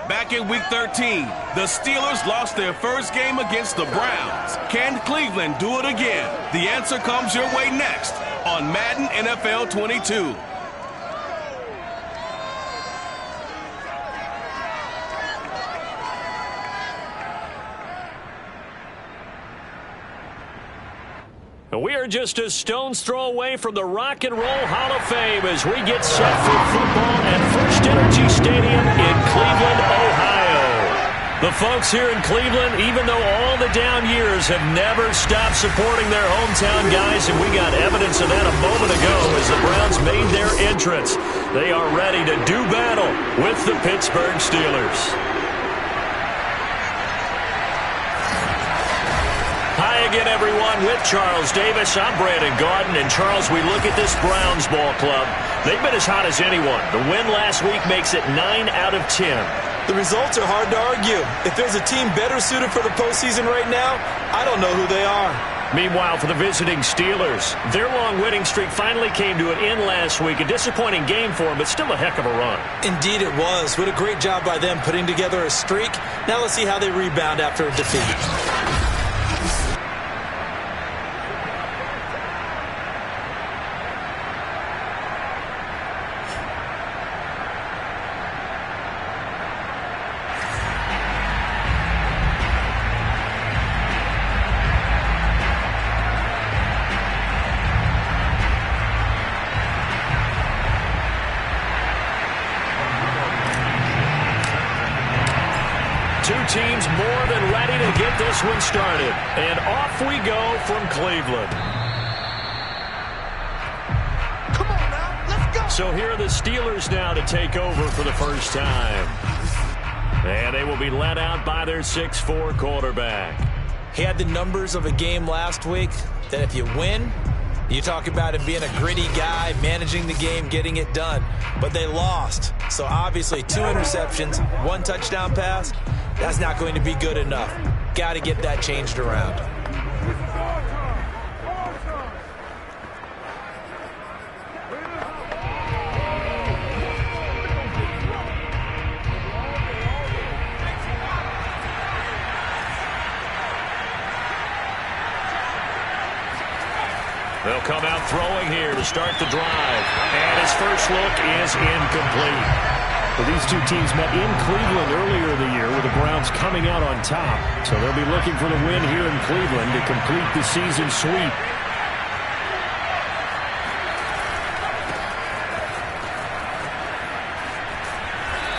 Back in Week 13, the Steelers lost their first game against the Browns. Can Cleveland do it again? The answer comes your way next on Madden NFL 22. We are just a stone's throw away from the Rock and Roll Hall of Fame as we get set for football at First Energy Stadium in Cleveland, Ohio. The folks here in Cleveland, even though all the down years, have never stopped supporting their hometown guys, and we got evidence of that a moment ago as the Browns made their entrance. They are ready to do battle with the Pittsburgh Steelers. Hi again, everyone. With Charles Davis, I'm Brandon Gaudin. And, Charles, we look at this Browns ball club. They've been as hot as anyone. The win last week makes it 9 out of 10. The results are hard to argue. If there's a team better suited for the postseason right now, I don't know who they are. Meanwhile, for the visiting Steelers, their long winning streak finally came to an end last week. A disappointing game for them, but still a heck of a run. Indeed it was. What a great job by them putting together a streak. Now let's see how they rebound after a defeat. Teams more than ready to get this one started. And off we go from Cleveland. Come on now, let's go. So here are the Steelers now to take over for the first time. And they will be led out by their 6'4" quarterback. He had the numbers of a game last week that if you win, you talk about him being a gritty guy, managing the game, getting it done. But they lost. So obviously 2 interceptions, 1 touchdown pass. That's not going to be good enough. Got to get that changed around. They'll come out throwing here to start the drive. And his first look is incomplete. Well, these two teams met in Cleveland earlier in the year with the Browns coming out on top. So they'll be looking for the win here in Cleveland to complete the season sweep.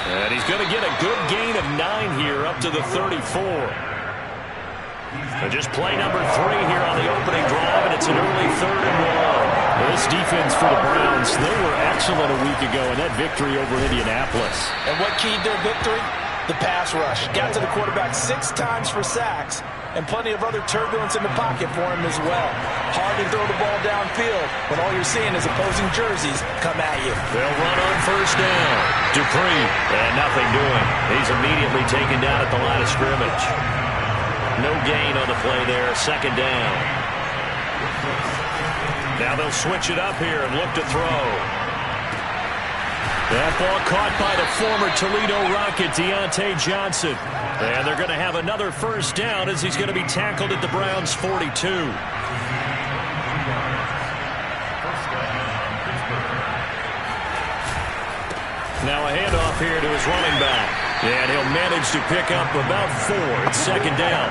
And he's going to get a good gain of 9 here up to the 34. And just play number 3 here on the opening drive, and it's an early 3rd and 1. This defense for the Browns, they were excellent a week ago in that victory over Indianapolis. And what keyed their victory? The pass rush. Got to the quarterback 6 times for sacks, and plenty of other turbulence in the pocket for him as well. Hard to throw the ball downfield when all you're seeing is opposing jerseys come at you. They'll run on first down. Dupree, and nothing doing. He's immediately taken down at the line of scrimmage. No gain on the play there, 2nd down. Now they'll switch it up here and look to throw. That ball caught by the former Toledo Rocket, Deontay Johnson. And they're going to have another first down as he's going to be tackled at the Browns' 42. Now a handoff here to his running back. And he'll manage to pick up about 4. It's 2nd down.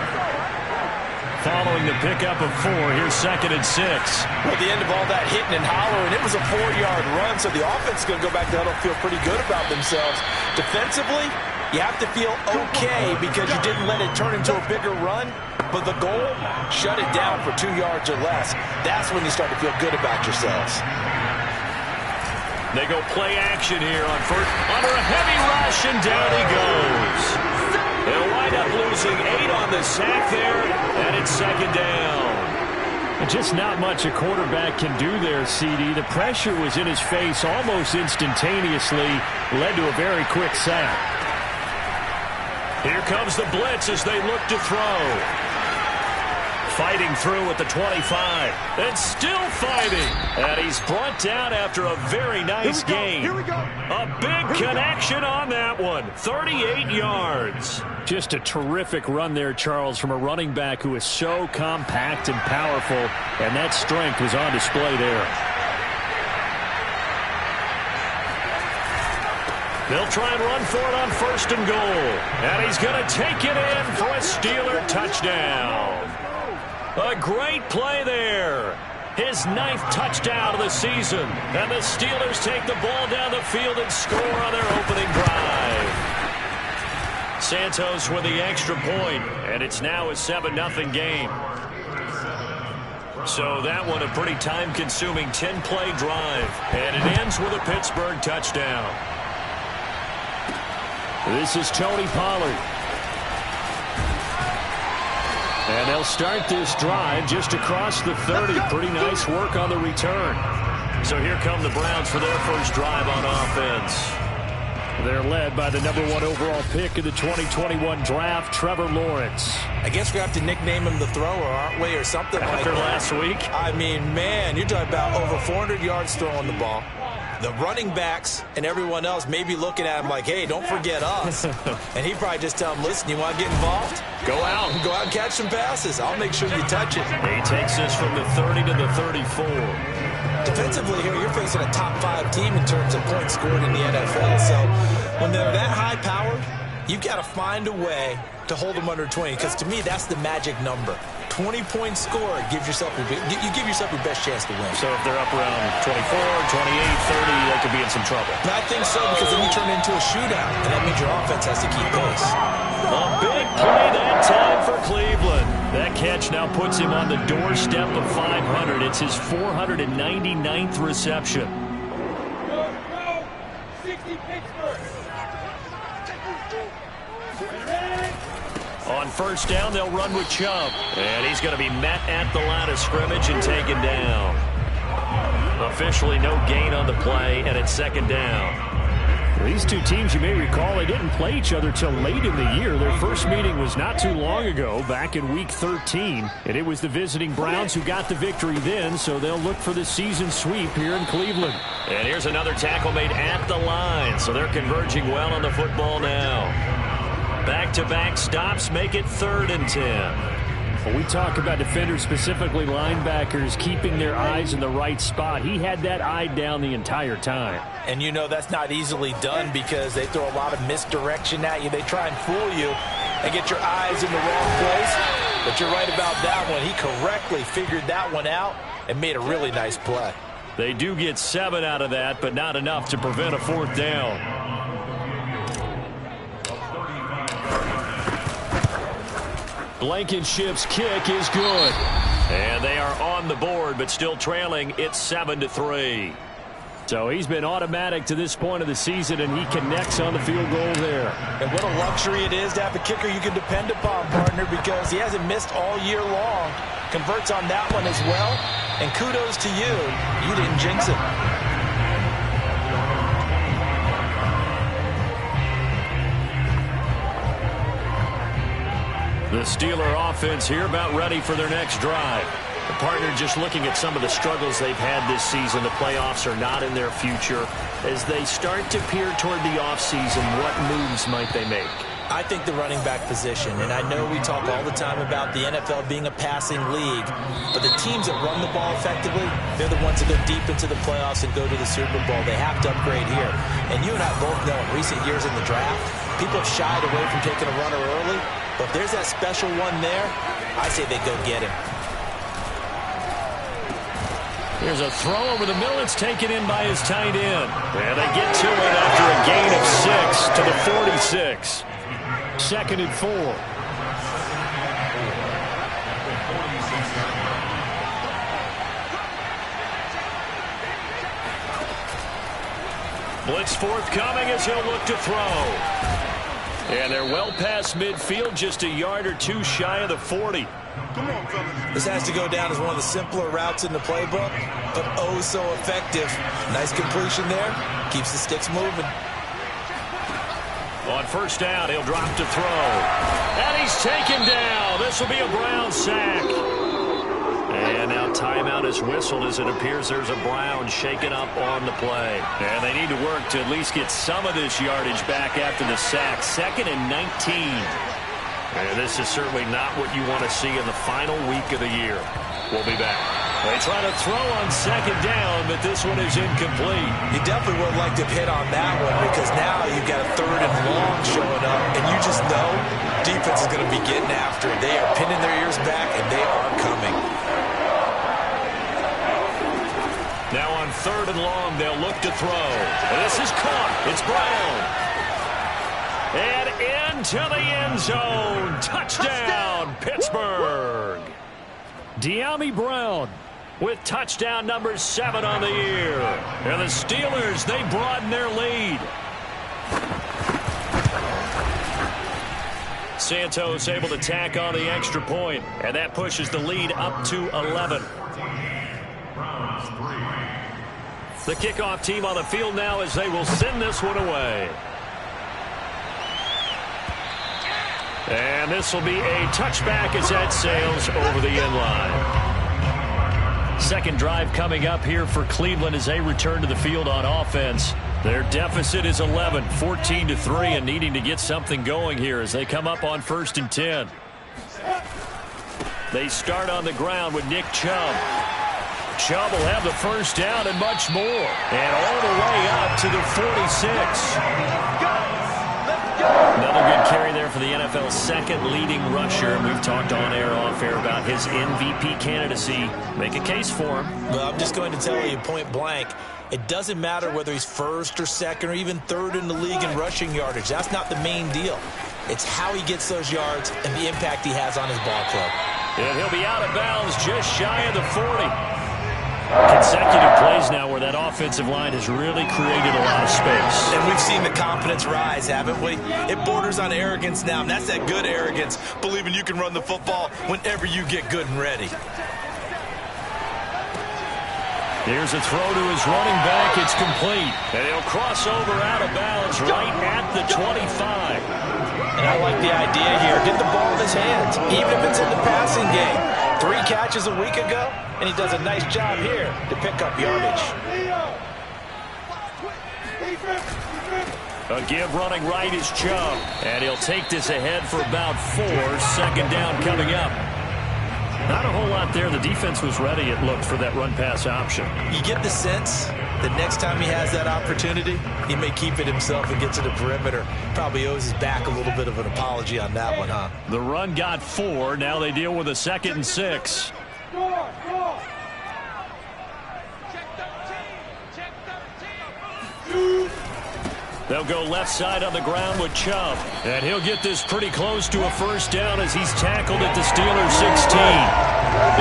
Following the pickup of 4, here's 2nd and 6. At the end of all that hitting and hollering, it was a 4-yard run, so the offense is going to go back to huddle, feel pretty good about themselves. Defensively, you have to feel okay because you didn't let it turn into a bigger run, but the goal, shut it down for 2 yards or less. That's when you start to feel good about yourselves. They go play action here on first, under a heavy rush, and down he goes. They'll wind up losing 8 on the sack there, and it's 2nd down. Just not much a quarterback can do there, CD. The pressure was in his face almost instantaneously, led to a very quick sack. Here comes the blitz as they look to throw. fighting through at the 25. And still fighting. And he's brought down after a very nice gain. Here we go. A big connection on that one. 38 yards. Just a terrific run there, Charles, from a running back who is so compact and powerful. And that strength was on display there. They'll try and run for it on 1st and goal. And he's going to take it in for a Steeler touchdown. A great play there. His 9th touchdown of the season. And the Steelers take the ball down the field and score on their opening drive. Santos with the extra point, and it's now a 7-0 game. So that one a pretty time-consuming 10-play drive. And it ends with a Pittsburgh touchdown. This is Tony Pollard. And they'll start this drive just across the 30. Pretty nice work on the return. So here come the Browns for their first drive on offense. They're led by the #1 overall pick in the 2021 draft, Trevor Lawrence. I guess we have to nickname him the thrower, aren't we, or something like that. After last week? I mean, man, you're talking about over 400 yards throwing the ball. The running backs and everyone else may be looking at him like, hey, don't forget us. And he'd probably just tell him, listen, you want to get involved? Go out and catch some passes. I'll make sure you touch it. He takes this from the 30 to the 34. Defensively here, you're facing a top 5 team in terms of points scored in the NFL. So when they're that high-powered, you've got to find a way to hold them under 20, because to me, that's the magic number. 20 points scored, you give yourself your best chance to win. So if they're up around 24, 28, 30, they could be in some trouble. And I think so, because then you turn it into a shootout, and that means your offense has to keep pace. A big play that time for Cleveland. That catch now puts him on the doorstep of 500. It's his 499th reception. On 1st down, they'll run with Chubb. And he's going to be met at the line of scrimmage and taken down. Officially no gain on the play, and it's 2nd down. These two teams, you may recall, they didn't play each other till late in the year. Their first meeting was not too long ago, back in Week 13. And it was the visiting Browns who got the victory then, so they'll look for the season sweep here in Cleveland. And here's another tackle made at the line, so they're converging well on the football now. Back-to-back stops make it 3rd and 10. When we talk about defenders, specifically linebackers, keeping their eyes in the right spot, he had that eye down the entire time. And you know that's not easily done because they throw a lot of misdirection at you. They try and fool you and get your eyes in the wrong place. But you're right about that one. He correctly figured that one out and made a really nice play. They do get 7 out of that, but not enough to prevent a 4th down. Blankenship's kick is good. And they are on the board, but still trailing. It's 7-3. So he's been automatic to this point of the season, and he connects on the field goal there. And what a luxury it is to have a kicker you can depend upon, partner, because he hasn't missed all year long. Converts on that one as well. And kudos to you. You didn't jinx it. The Steeler offense here about ready for their next drive. The partner just looking at some of the struggles they've had this season. The playoffs are not in their future. As they start to peer toward the offseason, what moves might they make? I think the running back position, and I know we talk all the time about the NFL being a passing league, but the teams that run the ball effectively, they're the ones that go deep into the playoffs and go to the Super Bowl. They have to upgrade here. And you and I both know in recent years in the draft, people have shied away from taking a runner early, but if there's that special one there, I say they go get him. Here's a throw over the middle. It's taken in by his tight end. And they get to it after a gain of 6 to the 46. 2nd and 4. Blitz forthcoming as he'll look to throw. And they're well past midfield, just a yard or two shy of the 40. This has to go down as one of the simpler routes in the playbook, but oh so effective. Nice completion there. Keeps the sticks moving. On 1st down, he'll drop to throw. And he's taken down. This will be a Brown sack. And now timeout is whistled as it appears there's a Brown shaken up on the play. And they need to work to at least get some of this yardage back after the sack. 2nd and 19. And this is certainly not what you want to see in the final week of the year. We'll be back. They try to throw on 2nd down, but this one is incomplete. You definitely would like to hit on that one because now you've got a 3rd and long showing up, and you just know defense is going to be getting after it. They are pinning their ears back, and they are coming. Now on 3rd and long, they'll look to throw. And this is caught. It's Brown. And into the end zone. Touchdown, Pittsburgh. De'Ami Brown with touchdown number 7 on the year. And the Steelers, they broaden their lead. Santos able to tack on the extra point, and that pushes the lead up to 11. The kickoff team on the field now as they will send this one away. And this will be a touchback as that sails over the end line. Second drive coming up here for Cleveland as they return to the field on offense. Their deficit is 11, 14-3, and needing to get something going here as they come up on 1st and 10. They start on the ground with Nick Chubb. Chubb will have the first down and much more. And all the way up to the 46. Another good carry there for the NFL's 2nd leading rusher. And we've talked on air, off air about his MVP candidacy. Make a case for him. Well, I'm just going to tell you point blank, it doesn't matter whether he's 1st or 2nd or even 3rd in the league in rushing yardage. That's not the main deal. It's how he gets those yards and the impact he has on his ball club. And he'll be out of bounds just shy of the 40. Consecutive plays now where that offensive line has really created a lot of space. And we've seen the confidence rise, haven't we? It borders on arrogance now, and that's that good arrogance, believing you can run the football whenever you get good and ready. Here's a throw to his running back. It's complete. And he'll cross over out of bounds right at the 25. And I like the idea here. Get the ball in his hands, even if it's in the passing game. 3 catches a week ago, and he does a nice job here to pick up yardage. A give running right is Chubb. And he'll take this ahead for about 4. 2nd down coming up. Not a whole lot there. The defense was ready, it looked, for that run-pass option. You get the sense that next time he has that opportunity, he may keep it himself and get to the perimeter. Probably owes his back a little bit of an apology on that one, huh? The run got 4. Now they deal with a 2nd and 6. They'll go left side on the ground with Chubb. And he'll get this pretty close to a first down as he's tackled at the Steelers' 16.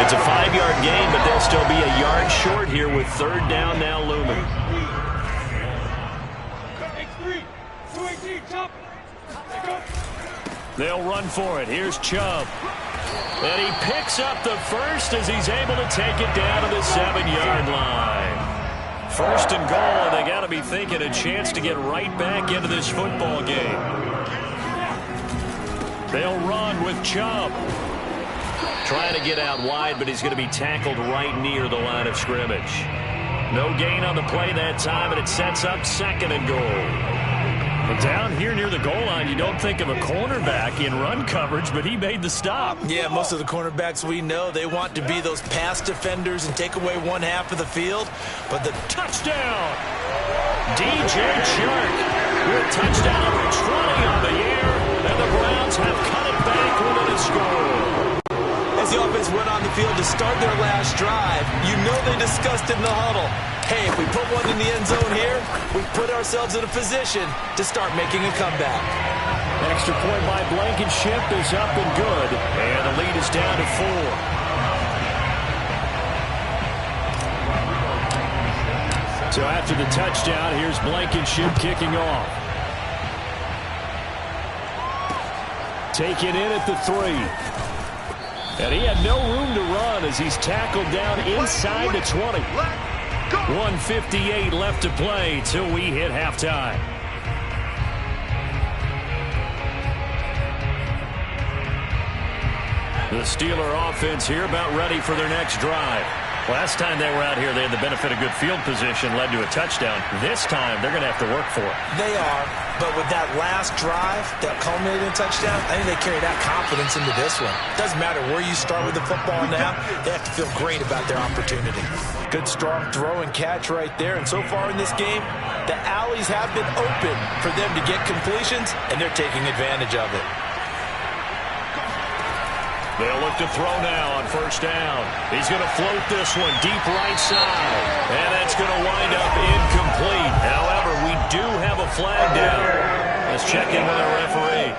It's a 5-yard gain, but they'll still be a yard short here with 3rd down now looming. They'll run for it. Here's Chubb. And he picks up the first as he's able to take it down to the 7-yard line. 1st and goal, and they got to be thinking a chance to get right back into this football game. They'll run with Chubb. Trying to get out wide, but he's going to be tackled right near the line of scrimmage. No gain on the play that time, and it sets up 2nd and goal. But down here near the goal line, you don't think of a cornerback in run coverage, but he made the stop. Yeah, most of the cornerbacks we know, they want to be those pass defenders and take away one half of the field. But the touchdown! DJ Chark with touchdown number 20 on the year, and the Browns have cut it back within a score. As the offense went on the field to start their last drive, you know they discussed it in the huddle. Hey, if we put one in the end zone here, we put ourselves in a position to start making a comeback. Extra point by Blankenship is up and good, and the lead is down to 4. So after the touchdown, here's Blankenship kicking off. Taken in at the 3. And he had no room to run as he's tackled down inside the 20. 1:58 left to play till we hit halftime. The Steeler offense here about ready for their next drive. Last time they were out here, they had the benefit of good field position, led to a touchdown. This time, they're going to have to work for it. They are, but with that last drive that culminated in a touchdown, I think they carry that confidence into this one. Doesn't matter where you start with the football now, they have to feel great about their opportunity. Good, strong throw and catch right there, and so far in this game, the alleys have been open for them to get completions, and they're taking advantage of it. They'll look to throw now on first down. He's going to float this one deep right side. And that's going to wind up incomplete. However, we do have a flag down. Let's check in with our referee.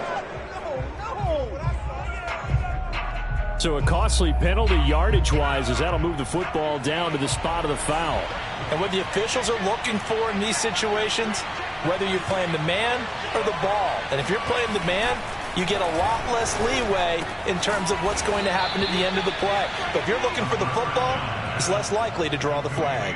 So a costly penalty yardage-wise as that'll move the football down to the spot of the foul. And what the officials are looking for in these situations, whether you're playing the man or the ball. And if you're playing the man, you get a lot less leeway in terms of what's going to happen at the end of the play. But if you're looking for the football, it's less likely to draw the flag.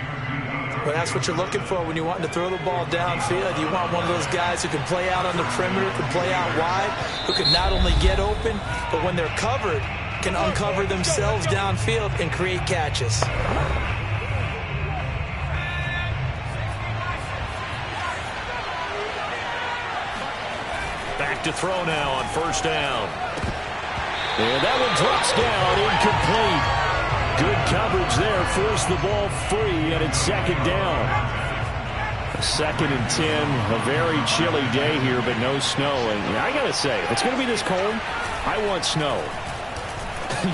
But that's what you're looking for when you want to throw the ball downfield. You want one of those guys who can play out on the perimeter, can play out wide, who can not only get open, but when they're covered, can uncover themselves downfield and create catches. Back to throw now on first down. And that one drops down, incomplete. Good coverage there, forced the ball free, and it's second down. 2nd and 10, a very chilly day here, but no snow. And I got to say, if it's going to be this cold, I want snow.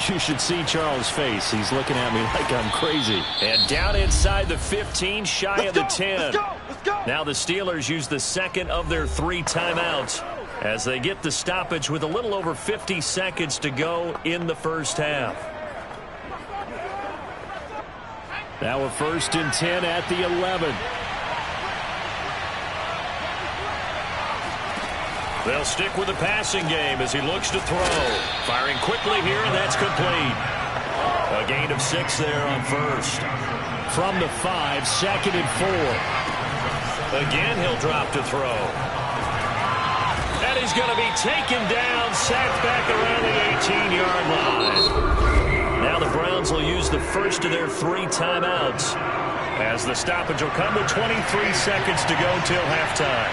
You should see Charles' face. He's looking at me like I'm crazy. And down inside the 15, shy of the 10. Let's go. Now the Steelers use the second of their 3 timeouts as they get the stoppage with a little over 50 seconds to go in the first half. Now a 1st and 10 at the 11. They'll stick with the passing game as he looks to throw. Firing quickly here, and that's complete. A gain of 6 there on first. From the 5, 2nd and 4. Again, he'll drop to throw. And he's going to be taken down, sacked back around the 18-yard line. Now the Browns will use the first of their 3 timeouts as the stoppage will come with 23 seconds to go till halftime.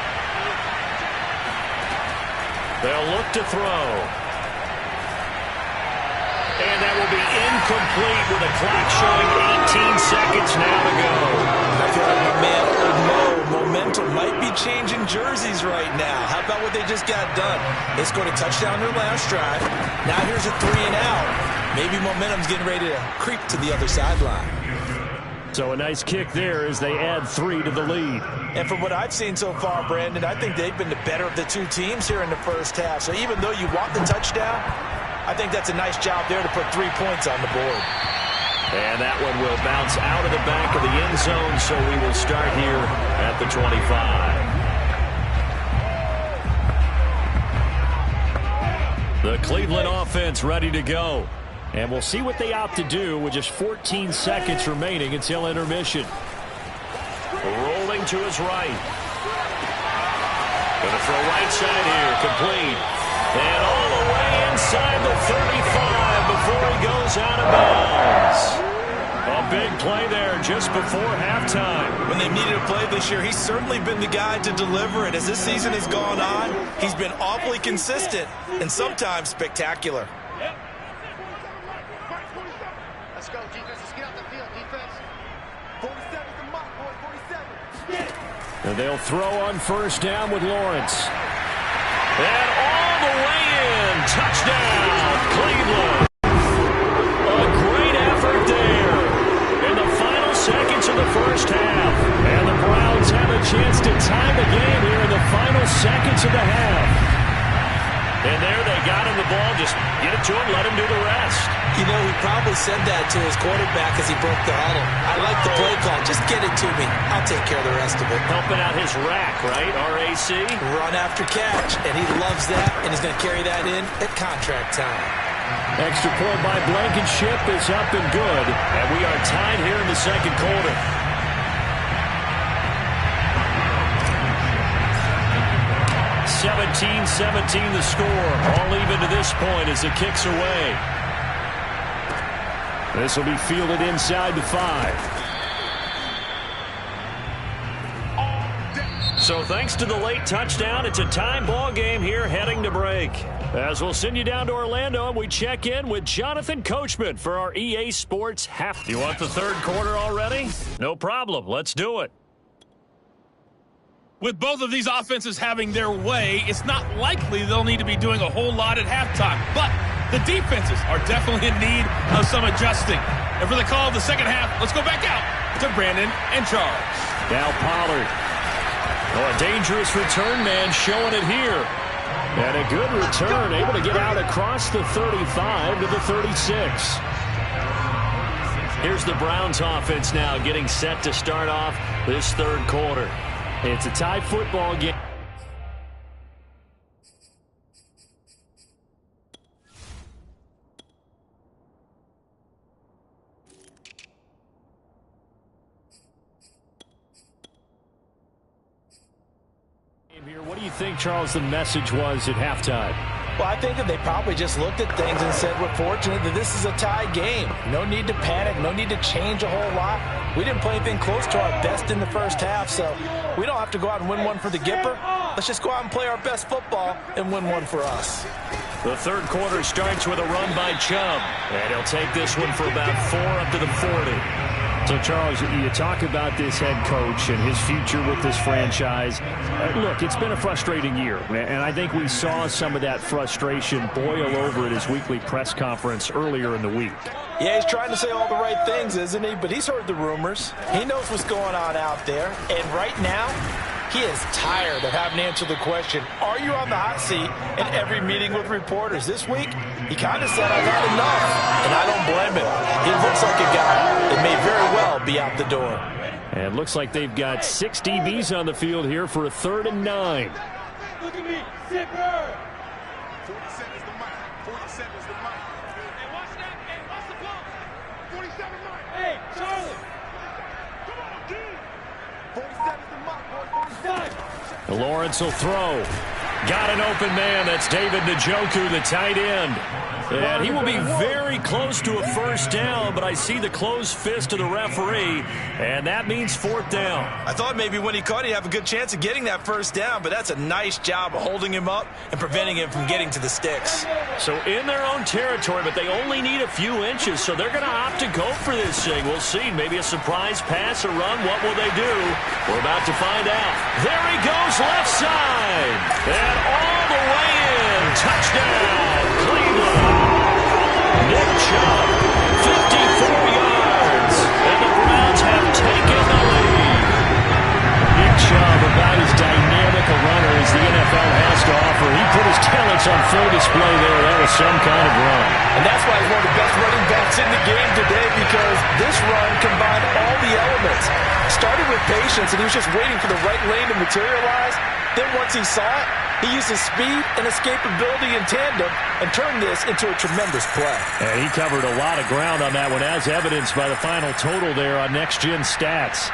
They'll look to throw. And that will be incomplete with a clock showing 18 seconds now to go. I feel like my man, Old Mo, momentum might be changing jerseys right now. How about what they just got done? They scored a touchdown their last drive. Now here's a 3 and out. Maybe momentum's getting ready to creep to the other sideline. So a nice kick there as they add 3 to the lead. And from what I've seen so far, Brandon, I think they've been the better of the 2 teams here in the first half. So even though you want the touchdown, I think that's a nice job there to put 3 points on the board. And that one will bounce out of the back of the end zone, so we will start here at the 25. The Cleveland offense ready to go. And we'll see what they opt to do with just 14 seconds remaining until intermission. Rolling to his right. Going to throw right side here, complete. And all the way inside the 35 before he goes out of bounds. A big play there just before halftime. When they needed a play this year, he's certainly been the guy to deliver it. As this season has gone on, he's been awfully consistent and sometimes spectacular. Let's go, defense. Let's get out the field, defense. 47's the mark, boy. 47. And they'll throw on first down with Lawrence. And all the way in. Touchdown, Cleveland. A great effort there in the final seconds of the first half. And the Browns have a chance to tie the game here in the final seconds of the half. And there they got him the ball. Just get it to him, let him do the rest. You know, he probably said that to his quarterback as he broke the huddle. I like the play call. Just get it to me. I'll take care of the rest of it. Helping out his rack, right? RAC. Run after catch, and he loves that, and he's going to carry that in at contract time. Extra point by Blankenship is up and good. And we are tied here in the second quarter. .17 the score. All even to this point as the kick's away. This will be fielded inside the 5. So thanks to the late touchdown, it's a time ball game here heading to break. As we'll send you down to Orlando, and we check in with Jonathan Coachman for our EA Sports Half. You want the third quarter already? No problem. Let's do it. With both of these offenses having their way, it's not likely they'll need to be doing a whole lot at halftime. But the defenses are definitely in need of some adjusting. And for the call of the second half, let's go back out to Brandon and Charles. Now Pollard. Oh, a dangerous return man showing it here. And a good return, able to get out across the 35 to the 36. Here's the Browns offense now getting set to start off this third quarter. It's a tie football game. What do you think, Charles, the message was at halftime? Well, I think that they probably just looked at things and said, we're fortunate that this is a tie game. No need to panic. No need to change a whole lot. We didn't play anything close to our best in the first half, so we don't have to go out and win one for the Gipper. Let's just go out and play our best football and win one for us. The third quarter starts with a run by Chubb, and he'll take this one for about 4 up to the 40. So, Charles, you talk about this head coach and his future with this franchise. Look, it's been a frustrating year, and I think we saw some of that frustration boil over at his weekly press conference earlier in the week. Yeah, he's trying to say all the right things, isn't he? But he's heard the rumors. He knows what's going on out there. And right now, he is tired of having to answer the question, are you on the hot seat in every meeting with reporters? This week, he kind of said, I've had enough. And I don't blame him. He looks like a guy that may very well be out the door. And it looks like they've got 6 DBs on the field here for a 3rd and 9. Look at me, zipper. 47 is the mic. 47 is the mic. Hey, watch that. Hey, watch the ball. 47 mic. Hey, Charlie. Come on, dude. 47 is the mic, boy. 47. Lawrence will throw. Got an open man. That's David Njoku, the tight end. And he will be very close to a first down, but I see the closed fist of the referee, and that means 4th down. I thought maybe when he caught, he'd have a good chance of getting that first down, but that's a nice job of holding him up and preventing him from getting to the sticks. So in their own territory, but they only need a few inches, so they're going to opt to go for this thing. We'll see. Maybe a surprise pass or run. What will they do? We're about to find out. There he goes, left side. And all the way in. Touchdown, Cleveland. Nick Chubb, 54 yards. And the Browns have taken the lead. Nick Chubb, about as dynamic a runner as the NFL has to offer. He put his talents on full display there. That was some kind of run. And that's why he's one of the best running backs in the game today, because this run combined all the elements. Started with patience, and he was just waiting for the right lane to materialize. Then once he saw it, he used his speed and escapability in tandem and turned this into a tremendous play. And he covered a lot of ground on that one, as evidenced by the final total there on Next Gen Stats.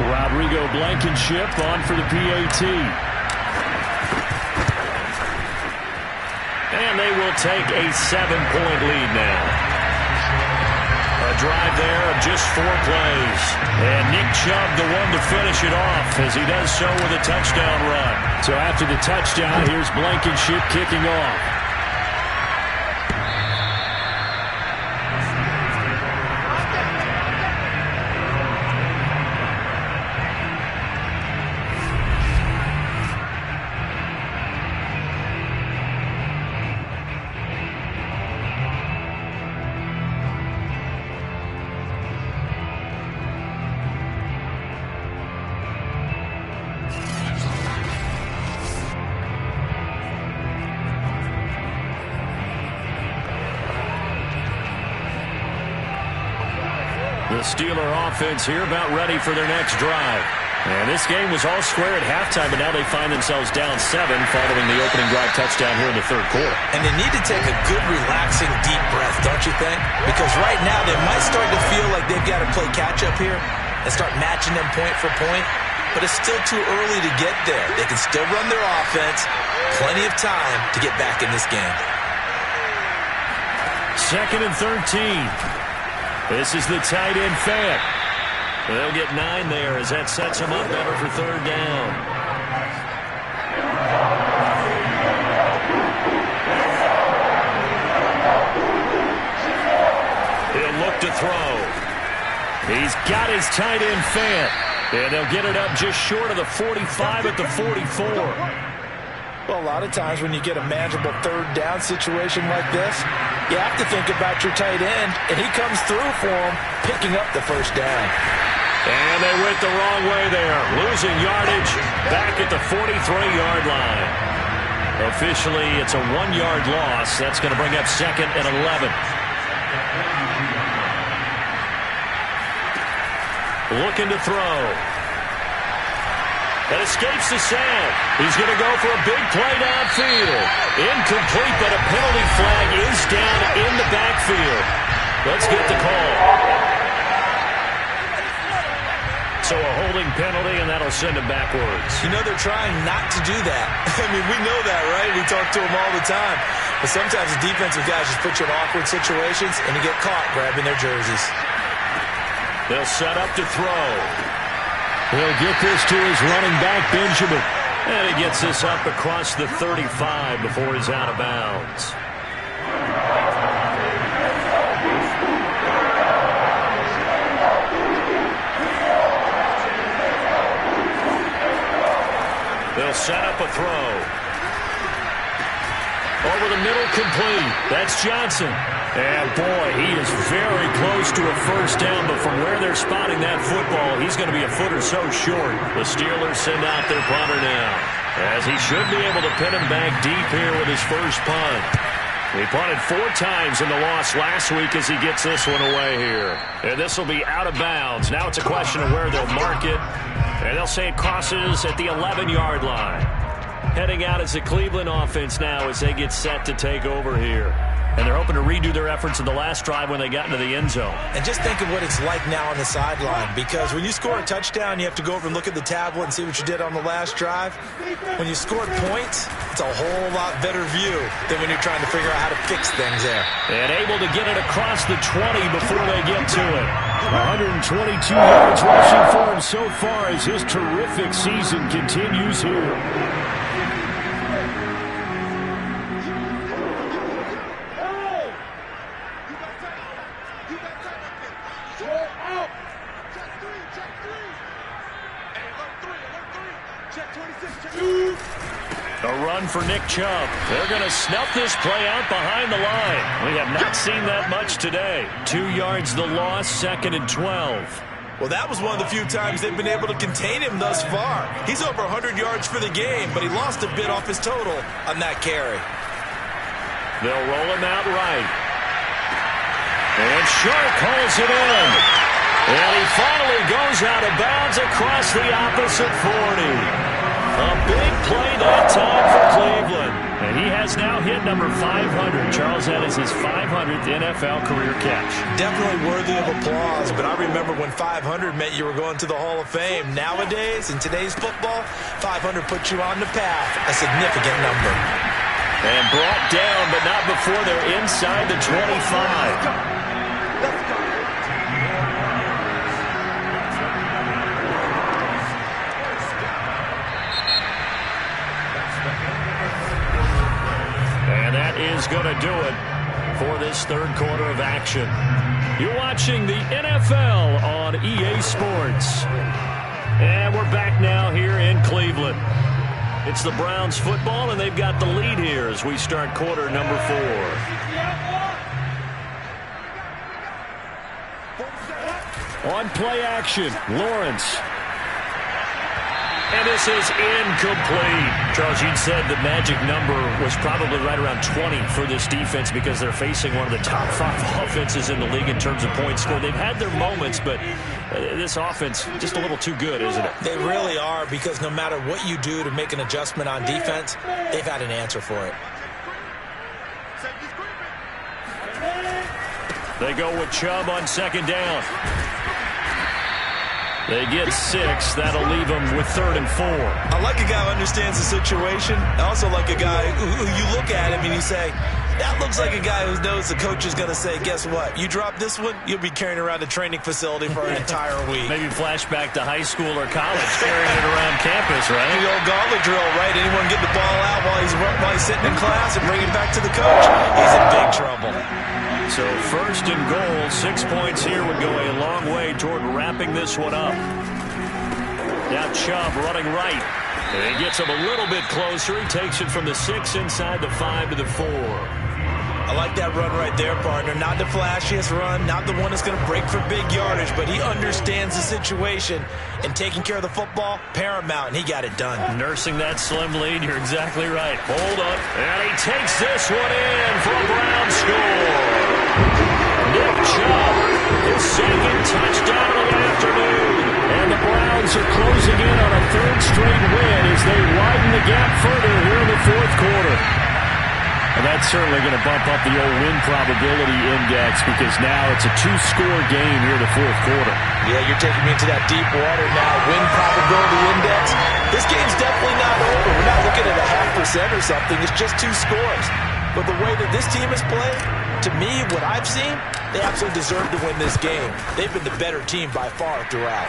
Rodrigo Blankenship on for the PAT. And they will take a 7-point lead now. A drive there of just 4 plays. And Nick Chubb, the one to finish it off, as he does so with a touchdown run. So after the touchdown, here's Blankenship kicking off. The Steeler offense here about ready for their next drive. And this game was all square at halftime, but now they find themselves down 7 following the opening drive touchdown here in the third quarter. And they need to take a good, relaxing, deep breath, don't you think? Because right now they might start to feel like they've got to play catch-up here and start matching them point for point. but it's still too early to get there. They can still run their offense. Plenty of time to get back in this game. 2nd and 13. This is the tight end Fant. They'll get 9 there as that sets them up better for 3rd down. He'll look to throw. He's got his tight end Fant. And they'll get it up just short of the 45 at the 44. Well, a lot of times when you get a manageable 3rd down situation like this, you have to think about your tight end, and he comes through for him, picking up the 1st down. And they went the wrong way there, losing yardage back at the 43-yard line. Officially, it's a 1-yard loss. That's going to bring up 2nd and 11. Looking to throw. That escapes the sack. He's going to go for a big play downfield. Incomplete, but a penalty flag is down in the backfield. Let's get the call. So a holding penalty, and that'll send him backwards. You know, they're trying not to do that. I mean, we know that, right? We talk to them all the time. But sometimes the defensive guys just put you in awkward situations, and you get caught grabbing their jerseys. They'll set up to throw. He'll get this to his running back, Benjamin. And he gets this up across the 35 before he's out of bounds. They'll set up a throw. Over the middle, complete. That's Johnson. And, boy, he is very close to a 1st down, but from where they're spotting that football, he's going to be a foot or so short. The Steelers send out their punter now, as he should be able to pin him back deep here with his first punt. He punted 4 times in the loss last week as he gets this one away here. And this will be out of bounds. Now it's a question of where they'll mark it, and they'll say it crosses at the 11-yard line. Heading out as the Cleveland offense now as they get set to take over here. And they're hoping to redo their efforts in the last drive when they got into the end zone. And just think of what it's like now on the sideline, because when you score a touchdown, you have to go over and look at the tablet and see what you did on the last drive. When you scored points, it's a whole lot better view than when you're trying to figure out how to fix things there. And able to get it across the 20 before they get to it. 122 yards rushing for him so far as his terrific season continues here. A run for Nick Chubb. They're going to snuff this play out behind the line. We have not seen that much today. 2 yards the loss, 2nd and 12. Well, that was one of the few times they've been able to contain him thus far. He's over 100 yards for the game, but he lost a bit off his total on that carry. They'll roll him out right. And Sharp calls it in. And he finally goes out of bounds across the opposite 40. A big play that time for Cleveland. And he has now hit number 500. Charles, that is his 500th NFL career catch. Definitely worthy of applause, but I remember when 500 meant you were going to the Hall of Fame. Nowadays, in today's football, 500 puts you on the path, a significant number. And brought down, but not before they're inside the 25. Is going to do it for this 3rd quarter of action. You're watching the NFL on EA Sports. And we're back now here in Cleveland. It's the Browns football, and they've got the lead here as we start quarter number 4. On play action, Lawrence. And this is incomplete. Charles, you'd said the magic number was probably right around 20 for this defense because they're facing one of the top 5 offenses in the league in terms of points scored. They've had their moments, but this offense just a little too good, isn't it? They really are, because no matter what you do to make an adjustment on defense, they've had an answer for it. They go with Chubb on 2nd down. They get 6. That'll leave them with 3rd and 4. I like a guy who understands the situation. I also like a guy who you look at him and you say, that looks like a guy who knows the coach is going to say, guess what? You drop this one, you'll be carrying around the training facility for an entire week. Maybe flashback to high school or college, carrying it around campus, right? The old gauntlet drill, right? Anyone get the ball out while he's sitting in class and bring it back to the coach? He's in big trouble. So 1st and goal, 6 points here would go a long way toward wrapping this one up. Now Chubb running right. And he gets him a little bit closer. He takes it from the 6 inside the 5 to the 4. I like that run right there, partner. Not the flashiest run, not the one that's going to break for big yardage, but he understands the situation, and taking care of the football, paramount, and he got it done. Nursing that slim lead, you're exactly right. Hold up, and he takes this one in for a Brown score. Nick Chubb, his 2nd touchdown of the afternoon. And the Browns are closing in on a 3rd straight win as they widen the gap further here in the 4th quarter. And that's certainly going to bump up the old win probability index because now it's a 2-score game here in the 4th quarter. Yeah, you're taking me into that deep water now. Win probability index. This game's definitely not over. We're not looking at a 0.5% or something. It's just 2 scores. But the way that this team has played, to me, what I've seen, they absolutely deserve to win this game. They've been the better team by far throughout.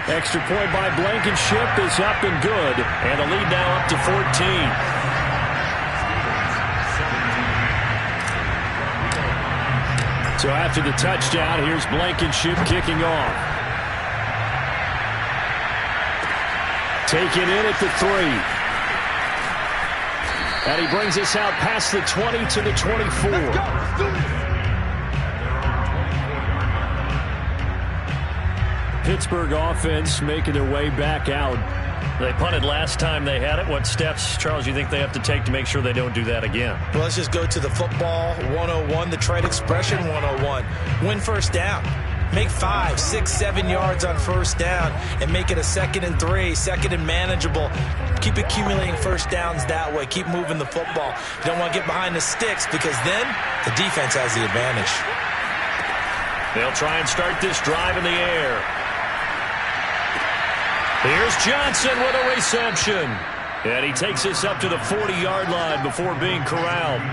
Extra point by Blankenship is up and good. And the lead now up to 14. So after the touchdown, here's Blankenship kicking off. Taken in at the 3. And he brings us out past the 20 to the 24. Pittsburgh offense making their way back out. They punted last time they had it. What steps, Charles, you think they have to take to make sure they don't do that again? Well, let's just go to the football 101, the trade expression 101. Win first down. Make 5, 6, 7 yards on first down and make it a 2nd and 3, 2nd and manageable. Keep accumulating first downs that way. Keep moving the football. You don't want to get behind the sticks because then the defense has the advantage. They'll try and start this drive in the air. Here's Johnson with a reception. And he takes us up to the 40-yard line before being corralled.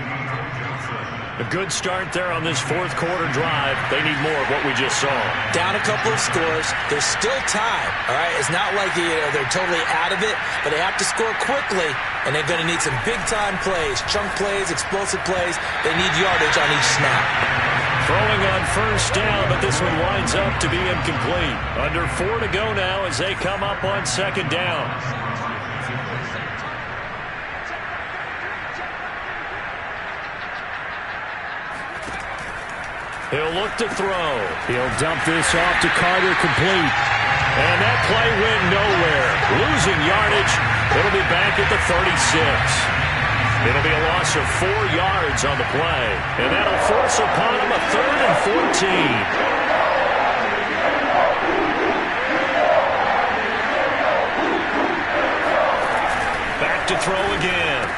A good start there on this 4th quarter drive. They need more of what we just saw. Down a couple of scores. There's still time, all right? It's not like they're totally out of it, but they have to score quickly, and they're going to need some big-time plays, chunk plays, explosive plays. They need yardage on each snap. Throwing on first down, but this one winds up to be incomplete. Under 4 to go now as they come up on 2nd down. He'll look to throw. He'll dump this off to Carter, complete. And that play went nowhere. Losing yardage. It'll be back at the 36. It'll be a loss of 4 yards on the play. And that'll force upon him a 3rd and 14. Back to throw again.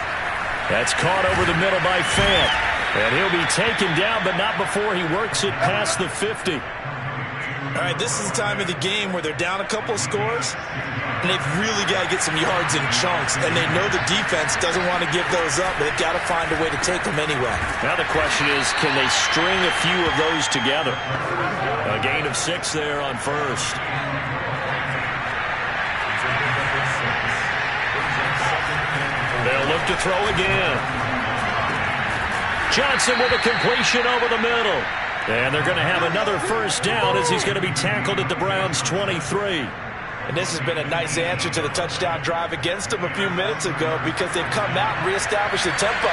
That's caught over the middle by Fant. And he'll be taken down, but not before he works it past the 50. All right, this is the time of the game where they're down a couple scores, and they've really got to get some yards in chunks, and they know the defense doesn't want to give those up, but they've got to find a way to take them anyway. Now the question is, can they string a few of those together? A gain of 6 there on first. They'll look to throw again. Johnson with a completion over the middle. And they're going to have another first down as he's going to be tackled at the Browns' 23. And this has been a nice answer to the touchdown drive against them a few minutes ago because they've come out and reestablished the tempo.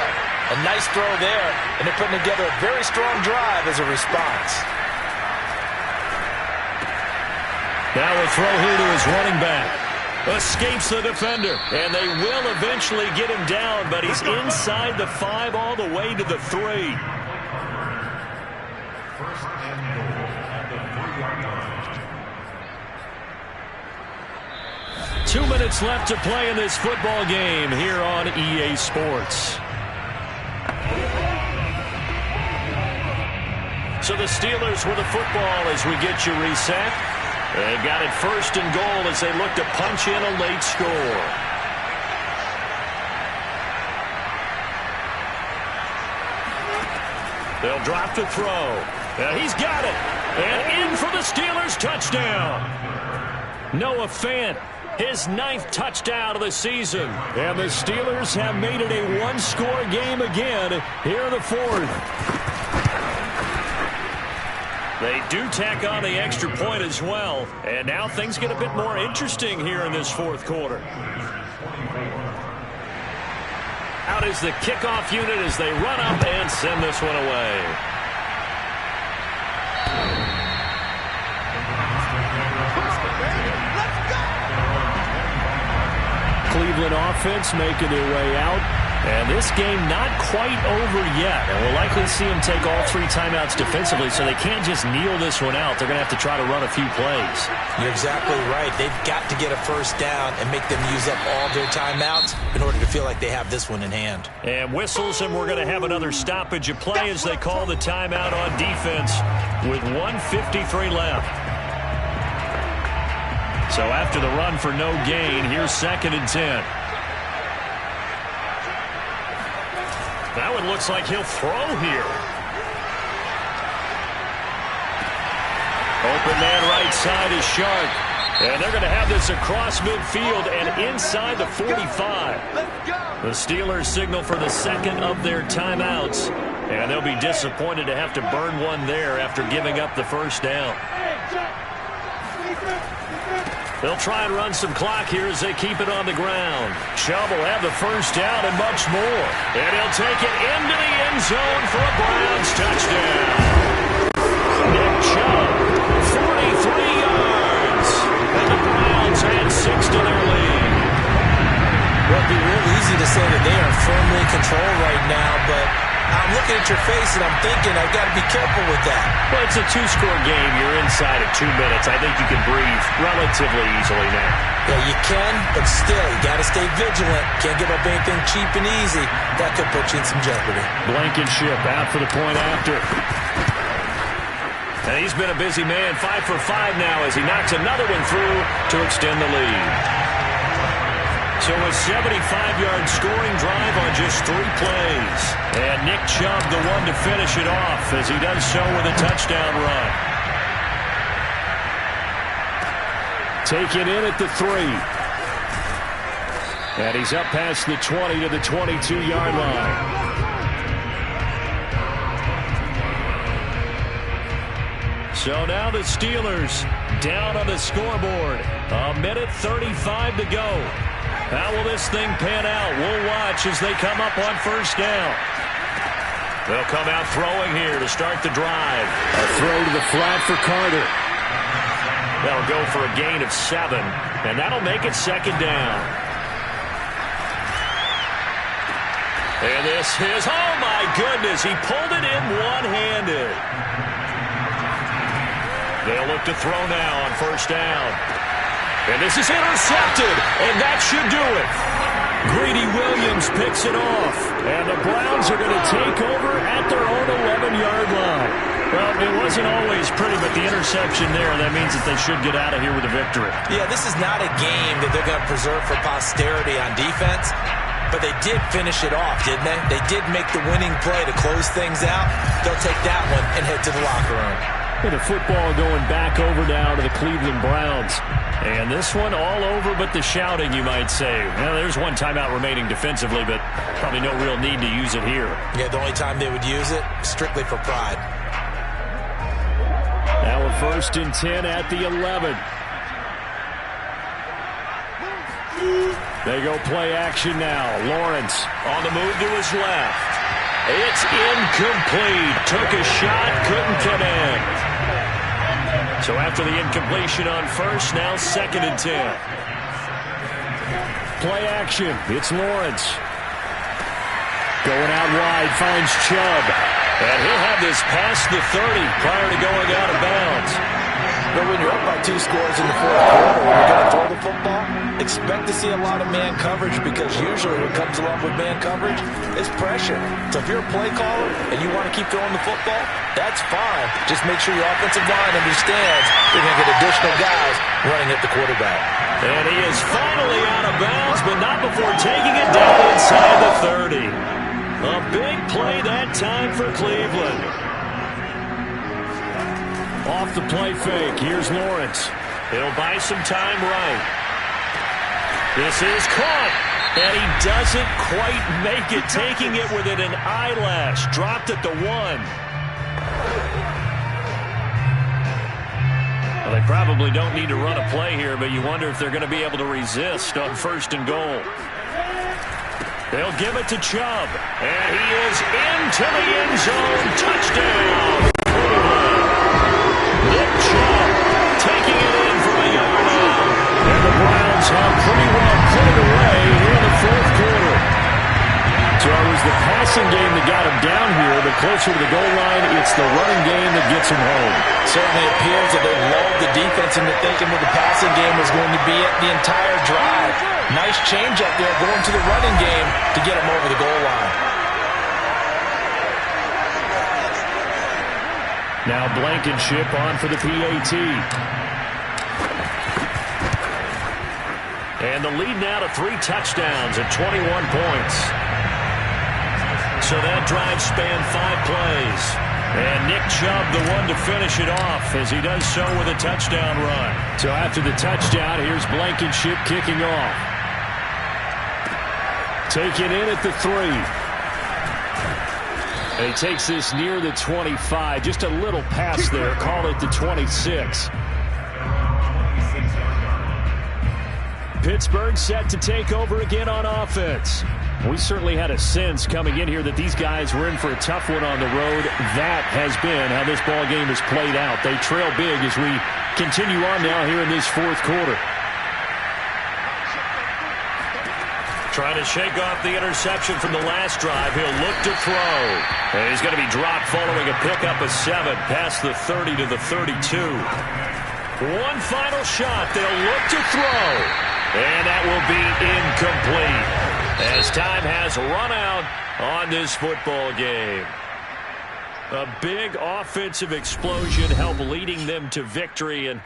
A nice throw there, and they're putting together a very strong drive as a response. Now a throw here to his running back. Escapes the defender, and they will eventually get him down, but he's inside the 5 all the way to the 3. 2 minutes left to play in this football game here on EA Sports. So the Steelers with the football as we get you reset. They've got it first and goal as they look to punch in a late score. They'll drop to throw. He's got it. And in for the Steelers touchdown. Noah Fant, his 9th touchdown of the season. And the Steelers have made it a one-score game again here in the 4th. They do tack on the extra point as well. And now things get a bit more interesting here in this 4th quarter. Out is the kickoff unit as they run up and send this one away. Cleveland offense making their way out. And this game not quite over yet. And we'll likely see them take all 3 timeouts defensively, so they can't just kneel this one out. They're going to have to try to run a few plays. You're exactly right. They've got to get a first down and make them use up all their timeouts in order to feel like they have this one in hand. And whistles, and we're going to have another stoppage of play as they call the timeout on defense with 1:53 left. So after the run for no gain, here's 2nd and 10. Now it looks like he'll throw here. Open man right side is Shark. And they're going to have this across midfield and inside the 45. The Steelers signal for the 2nd of their timeouts. And they'll be disappointed to have to burn one there after giving up the first down. They'll try and run some clock here as they keep it on the ground. Chubb will have the first down and much more. And he'll take it into the end zone for a Browns touchdown. Nick Chubb, 43 yards. And the Browns add 6 to their lead. Well, it'd be real easy to say that they are firmly in control right now, but I'm looking at your face and I'm thinking I've got to be careful with that. Well, it's a 2-score game. You're inside of 2 minutes. I think you can breathe relatively easily now. Yeah, you can, but still, you got to stay vigilant. Can't give up anything cheap and easy. That could put you in some jeopardy. Blankenship out for the point after. And he's been a busy man, 5 for 5 now as he knocks another one through to extend the lead. So a 75-yard scoring drive on just 3 plays. And Nick Chubb the one to finish it off as he does so with a touchdown run. Taken in at the 3. And he's up past the 20 to the 22-yard line. So now the Steelers down on the scoreboard. 1:35 to go. How will this thing pan out? We'll watch as they come up on first down. They'll come out throwing here to start the drive. A throw to the flat for Carter. That'll go for a gain of 7, and that'll make it 2nd down. And this is, oh my goodness, he pulled it in one-handed. They'll look to throw now on first down. And this is intercepted, and that should do it. Greedy Williams picks it off, and the Browns are going to take over at their own 11-yard line. Well, it wasn't always pretty, but the interception there, that means that they should get out of here with a victory. Yeah, this is not a game that they're going to preserve for posterity on defense, but they did finish it off, didn't they? They did make the winning play to close things out. They'll take that one and head to the locker room. And the football going back over now to the Cleveland Browns. And this one all over but the shouting, you might say. Well, there's one timeout remaining defensively, but probably no real need to use it here. Yeah, the only time they would use it, strictly for pride. Now a 1st and 10 at the 11. They go play action now. Lawrence on the move to his left. It's incomplete. Took a shot, couldn't connect. So after the incompletion on first, now 2nd and 10. Play action. It's Lawrence. Going out wide, finds Chubb. And he'll have this past the 30 prior to going out of bounds. But when you're up by 2 scores in the fourth quarter and you're going to throw the football, expect to see a lot of man coverage, because usually what comes along with man coverage is pressure. So if you're a play caller and you want to keep throwing the football, that's fine. Just make sure your offensive line understands you're going to get additional guys running at the quarterback. And he is finally out of bounds, but not before taking it down inside the 30. A big play that time for Cleveland. Off the play fake, here's Lawrence. He'll buy some time right. This is caught, and he doesn't quite make it, taking it within an eyelash. Dropped at the 1. Well, they probably don't need to run a play here, but you wonder if they're going to be able to resist on 1st and goal. They'll give it to Chubb, and he is into the end zone. Touchdown, Cleveland. Nick Chubb taking it in from a yard out. And the Browns have pretty well put it away here in the 4th quarter. So it was the passing game that got him down here, but closer to the goal line, it's the running game that gets him home. Certainly appears that they lulled the defense into thinking that the passing game was going to be it the entire drive. Nice change up there going to the running game to get him over the goal line. Now Blankenship on for the PAT. And the lead now to 3 touchdowns at 21 points. So that drive spanned 5 plays. And Nick Chubb, the one to finish it off, as he does so with a touchdown run. So after the touchdown, here's Blankenship kicking off. Taken in at the 3. And he takes this near the 25. Just a little pass there. Call it the 26. Pittsburgh set to take over again on offense. We certainly had a sense coming in here that these guys were in for a tough one on the road. That has been how this ball game has played out. They trail big as we continue on now here in this 4th quarter. Trying to shake off the interception from the last drive. He'll look to throw. And he's going to be dropped following a pickup of 7 past the 30 to the 32. One final shot. They'll look to throw. And that will be incomplete, as time has run out on this football game. A big offensive explosion helped leading them to victory, and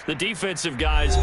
the defensive guys